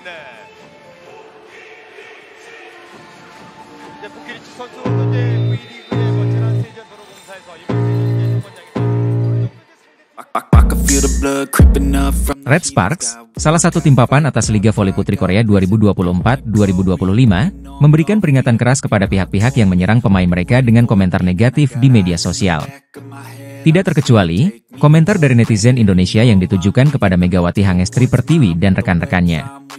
네. 이제 부키리치 선수도 이제 V리그의 멋진 세전 도로공사에서 이번 Red Sparks, salah satu tim papan atas Liga Voli Putri Korea 2024-2025, memberikan peringatan keras kepada pihak-pihak yang menyerang pemain mereka dengan komentar negatif di media sosial. Tidak terkecuali, komentar dari netizen Indonesia yang ditujukan kepada Megawati Hangestri Pertiwi dan rekan-rekannya.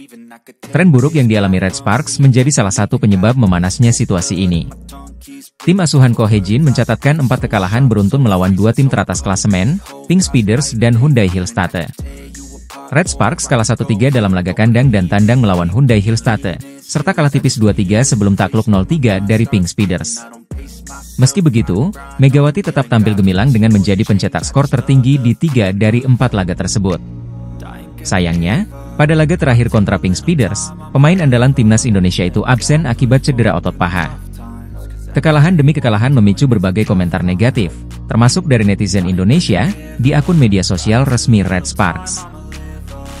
Tren buruk yang dialami Red Sparks menjadi salah satu penyebab memanasnya situasi ini. Tim asuhan Ko Hye-jin mencatatkan 4 kekalahan beruntun melawan 2 tim teratas klasemen, Pink Speeders dan Hyundai Hillstate. Red Sparks kalah 1-3 dalam laga kandang dan tandang melawan Hyundai Hillstate, serta kalah tipis 2-3 sebelum takluk 0-3 dari Pink Speeders. Meski begitu, Megawati tetap tampil gemilang dengan menjadi pencetak skor tertinggi di 3 dari 4 laga tersebut. Sayangnya, pada laga terakhir kontra Pink Speeders, pemain andalan timnas Indonesia itu absen akibat cedera otot paha. Kekalahan demi kekalahan memicu berbagai komentar negatif, termasuk dari netizen Indonesia, di akun media sosial resmi Red Sparks.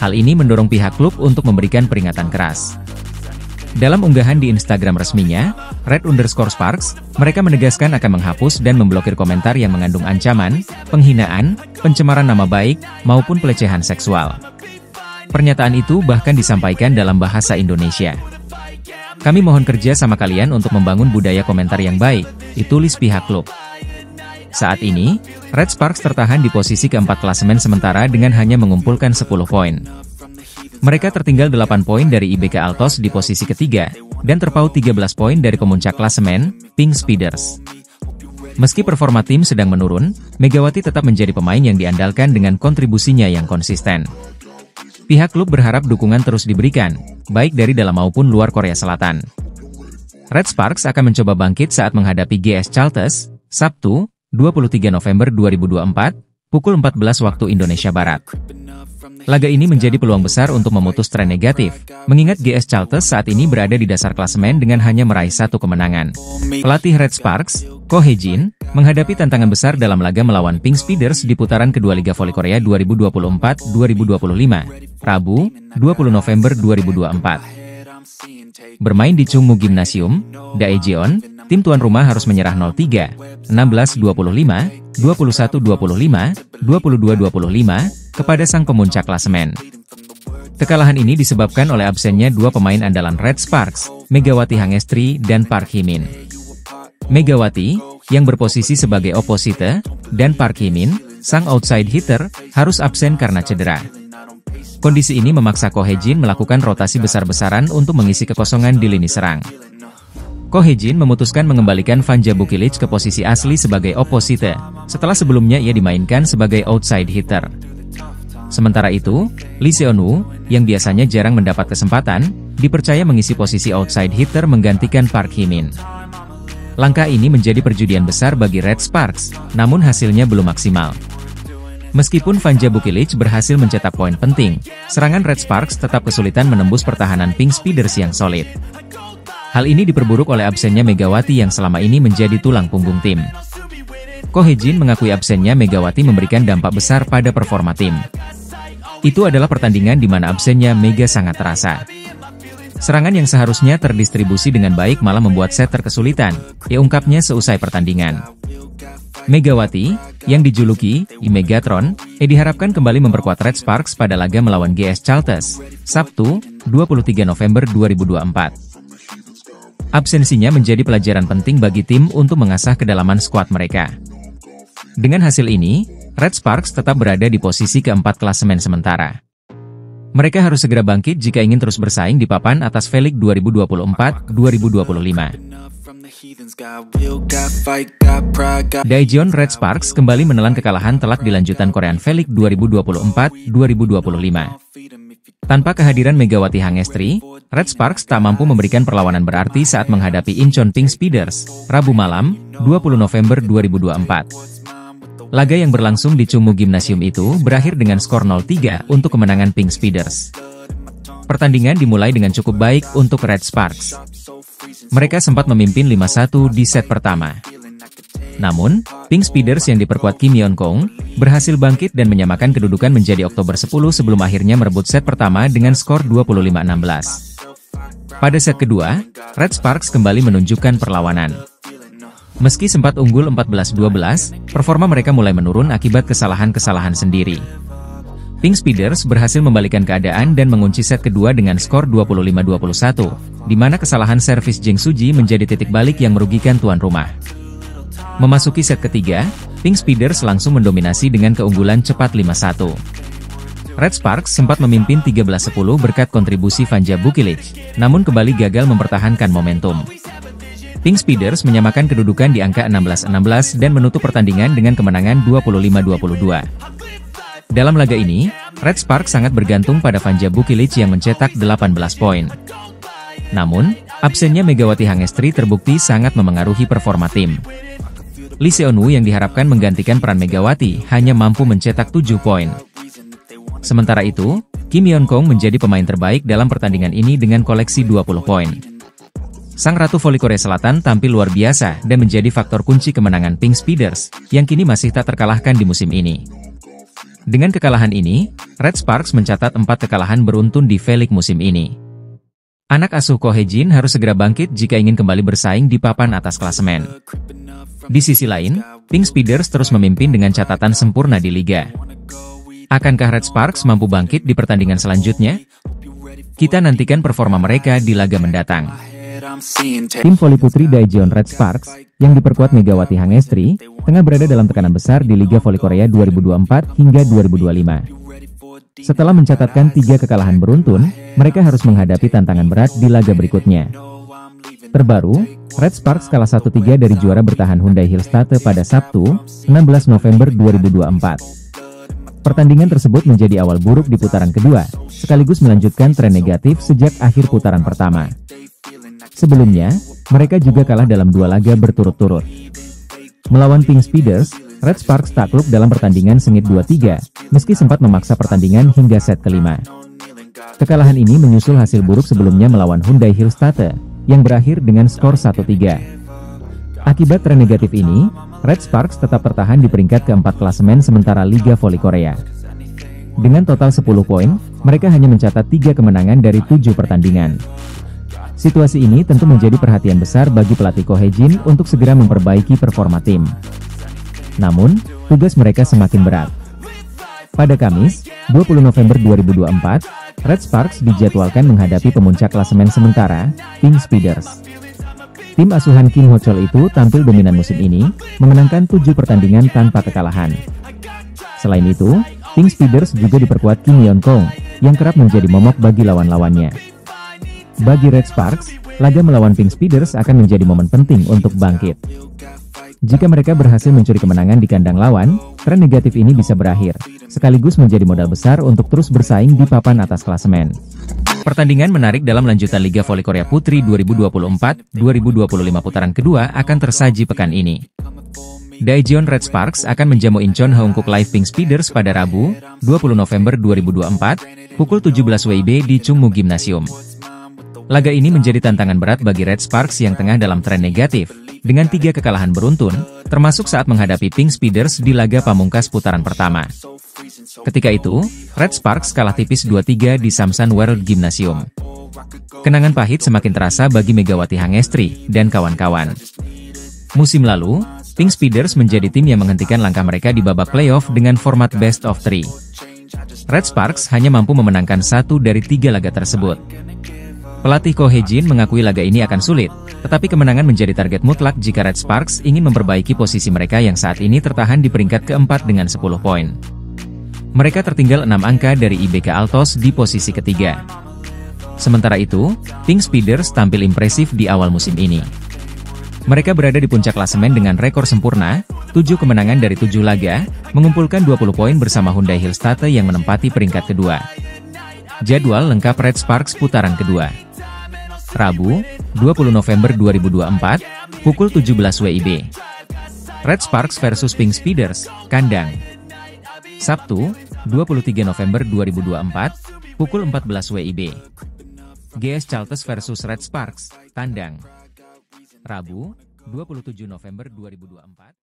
Hal ini mendorong pihak klub untuk memberikan peringatan keras. Dalam unggahan di Instagram resminya, Red_Sparks, mereka menegaskan akan menghapus dan memblokir komentar yang mengandung ancaman, penghinaan, pencemaran nama baik, maupun pelecehan seksual. Pernyataan itu bahkan disampaikan dalam bahasa Indonesia. Kami mohon kerja sama kalian untuk membangun budaya komentar yang baik, ditulis pihak klub. Saat ini, Red Sparks tertahan di posisi keempat klasemen sementara dengan hanya mengumpulkan 10 poin. Mereka tertinggal 8 poin dari IBK Altos di posisi ketiga, dan terpaut 13 poin dari pemuncak klasemen, Pink Speeders. Meski performa tim sedang menurun, Megawati tetap menjadi pemain yang diandalkan dengan kontribusinya yang konsisten. Pihak klub berharap dukungan terus diberikan, baik dari dalam maupun luar Korea Selatan. Red Sparks akan mencoba bangkit saat menghadapi GS Chalters, Sabtu, 23 November 2024, pukul 14 waktu Indonesia Barat. Laga ini menjadi peluang besar untuk memutus tren negatif, mengingat GS Chalters saat ini berada di dasar klasemen dengan hanya meraih 1 kemenangan. Pelatih Red Sparks, Ko Hye-jin, menghadapi tantangan besar dalam laga melawan Pink Speeders di putaran kedua Liga Voli Korea 2024-2025, Rabu, 20 November 2024. Bermain di Chungmu Gymnasium, Daejeon, tim tuan rumah harus menyerah 0-3, 16-25, 21-25, 22-25, kepada sang pemuncak klasemen. Kekalahan ini disebabkan oleh absennya 2 pemain andalan Red Sparks, Megawati Hangestri dan Park Hye-min. Megawati, yang berposisi sebagai opposite, dan Park Hye-min, sang outside hitter, harus absen karena cedera. Kondisi ini memaksa Ko Hye-jin melakukan rotasi besar-besaran untuk mengisi kekosongan di lini serang. Ko Hye-jin memutuskan mengembalikan Vanja Bukilic ke posisi asli sebagai opposite, setelah sebelumnya ia dimainkan sebagai outside hitter. Sementara itu, Lee Seon-woo, yang biasanya jarang mendapat kesempatan, dipercaya mengisi posisi outside hitter menggantikan Park Hye-min. Langkah ini menjadi perjudian besar bagi Red Sparks, namun hasilnya belum maksimal. Meskipun Vanja Bukilic berhasil mencetak poin penting, serangan Red Sparks tetap kesulitan menembus pertahanan Pink Speeders yang solid. Hal ini diperburuk oleh absennya Megawati yang selama ini menjadi tulang punggung tim. Ko Hye-jin mengakui absennya Megawati memberikan dampak besar pada performa tim. Itu adalah pertandingan di mana absennya Mega sangat terasa. Serangan yang seharusnya terdistribusi dengan baik malah membuat setter kesulitan, ungkapnya seusai pertandingan. Megawati, yang dijuluki Megatron, diharapkan kembali memperkuat Red Sparks pada laga melawan GS Chalters, Sabtu, 23 November 2024. Absensinya menjadi pelajaran penting bagi tim untuk mengasah kedalaman skuad mereka. Dengan hasil ini, Red Sparks tetap berada di posisi keempat klasemen sementara. Mereka harus segera bangkit jika ingin terus bersaing di papan atas V-League 2024-2025. Daejeon Red Sparks kembali menelan kekalahan telak di lanjutan Korean V-League 2024-2025. Tanpa kehadiran Megawati Hangestri, Red Sparks tak mampu memberikan perlawanan berarti saat menghadapi Incheon Pink Speeders, Rabu malam, 20 November 2024. Laga yang berlangsung di Chungmu Gymnasium itu berakhir dengan skor 0-3 untuk kemenangan Pink Speeders. Pertandingan dimulai dengan cukup baik untuk Red Sparks. Mereka sempat memimpin 5-1 di set pertama. Namun, Pink Speeders yang diperkuat Kim Yeon Kong berhasil bangkit dan menyamakan kedudukan menjadi Oktober 10 sebelum akhirnya merebut set pertama dengan skor 25-16. Pada set kedua, Red Sparks kembali menunjukkan perlawanan. Meski sempat unggul 14-12, performa mereka mulai menurun akibat kesalahan-kesalahan sendiri. Pink Speeders berhasil membalikkan keadaan dan mengunci set kedua dengan skor 25-21, di mana kesalahan servis Jeng Suji menjadi titik balik yang merugikan tuan rumah. Memasuki set ketiga, Pink Speeders langsung mendominasi dengan keunggulan cepat 5-1. Red Sparks sempat memimpin 13-10 berkat kontribusi Vanja Bukilic, namun kembali gagal mempertahankan momentum. Pink Speeders menyamakan kedudukan di angka 16-16 dan menutup pertandingan dengan kemenangan 25-22. Dalam laga ini, Red Sparks sangat bergantung pada Vanja Bukilic yang mencetak 18 poin. Namun, absennya Megawati Hangestri terbukti sangat memengaruhi performa tim. Lee Seon-woo yang diharapkan menggantikan peran Megawati hanya mampu mencetak 7 poin. Sementara itu, Kim Yeon Kong menjadi pemain terbaik dalam pertandingan ini dengan koleksi 20 poin. Sang Ratu Voli Korea Selatan tampil luar biasa dan menjadi faktor kunci kemenangan Pink Speeders, yang kini masih tak terkalahkan di musim ini. Dengan kekalahan ini, Red Sparks mencatat 4 kekalahan beruntun di V-League musim ini. Anak asuh Ko Hae-jin harus segera bangkit jika ingin kembali bersaing di papan atas klasemen. Di sisi lain, Pink Speeders terus memimpin dengan catatan sempurna di liga. Akankah Red Sparks mampu bangkit di pertandingan selanjutnya? Kita nantikan performa mereka di laga mendatang. Tim voli putri Daejeon Red Sparks, yang diperkuat Megawati Hangestri, tengah berada dalam tekanan besar di Liga Voli Korea 2024 hingga 2025. Setelah mencatatkan 3 kekalahan beruntun, mereka harus menghadapi tantangan berat di laga berikutnya. Terbaru, Red Sparks kalah 1-3 dari juara bertahan Hyundai Hillstatte pada Sabtu, 16 November 2024. Pertandingan tersebut menjadi awal buruk di putaran kedua, sekaligus melanjutkan tren negatif sejak akhir putaran pertama. Sebelumnya, mereka juga kalah dalam 2 laga berturut-turut. Melawan Pink Speeders, Red Sparks takluk dalam pertandingan sengit 2-3, meski sempat memaksa pertandingan hingga set kelima. Kekalahan ini menyusul hasil buruk sebelumnya melawan Hyundai Hillstatte, yang berakhir dengan skor 1-3. Akibat tren negatif ini, Red Sparks tetap tertahan di peringkat keempat klasemen sementara Liga Voli Korea. Dengan total 10 poin, mereka hanya mencatat 3 kemenangan dari 7 pertandingan. Situasi ini tentu menjadi perhatian besar bagi pelatih Ko Hae-jin untuk segera memperbaiki performa tim. Namun, tugas mereka semakin berat. Pada Kamis, 20 November 2024, Red Sparks dijadwalkan menghadapi pemuncak klasemen sementara, Pink Speeders. Tim asuhan Kim Ho-chol itu tampil dominan musim ini, memenangkan 7 pertandingan tanpa kekalahan. Selain itu, Pink Speeders juga diperkuat Kim Yeon Kong, yang kerap menjadi momok bagi lawan-lawannya. Bagi Red Sparks, laga melawan Pink Speeders akan menjadi momen penting untuk bangkit. Jika mereka berhasil mencuri kemenangan di kandang lawan, tren negatif ini bisa berakhir, sekaligus menjadi modal besar untuk terus bersaing di papan atas klasemen. Pertandingan menarik dalam lanjutan Liga Voli Korea Putri 2024-2025 putaran kedua akan tersaji pekan ini. Daejeon Red Sparks akan menjamu Incheon Haeunkook Live Pink Speeders pada Rabu, 20 November 2024, pukul 17 WIB di Chungmu Gymnasium. Laga ini menjadi tantangan berat bagi Red Sparks yang tengah dalam tren negatif, dengan 3 kekalahan beruntun, termasuk saat menghadapi Pink Speeders di laga pamungkas putaran pertama. Ketika itu, Red Sparks kalah tipis 2-3 di Samsan World Gymnasium. Kenangan pahit semakin terasa bagi Megawati Hangestri dan kawan-kawan. Musim lalu, Pink Speeders menjadi tim yang menghentikan langkah mereka di babak playoff dengan format best of 3. Red Sparks hanya mampu memenangkan 1 dari 3 laga tersebut. Pelatih Ko Hae-jin mengakui laga ini akan sulit, tetapi kemenangan menjadi target mutlak jika Red Sparks ingin memperbaiki posisi mereka yang saat ini tertahan di peringkat keempat dengan 10 poin. Mereka tertinggal 6 angka dari IBK Altos di posisi ketiga. Sementara itu, Pink Speeders tampil impresif di awal musim ini. Mereka berada di puncak klasemen dengan rekor sempurna, 7 kemenangan dari 7 laga, mengumpulkan 20 poin bersama Hyundai Hillstatte yang menempati peringkat kedua. Jadwal lengkap Red Sparks putaran kedua. Rabu, 20 November 2024, pukul 17 WIB. Red Sparks versus Pink Speeders, kandang. Sabtu, 23 November 2024, pukul 14 WIB. GS Chalters versus Red Sparks, tandang. Rabu, 27 November 2024.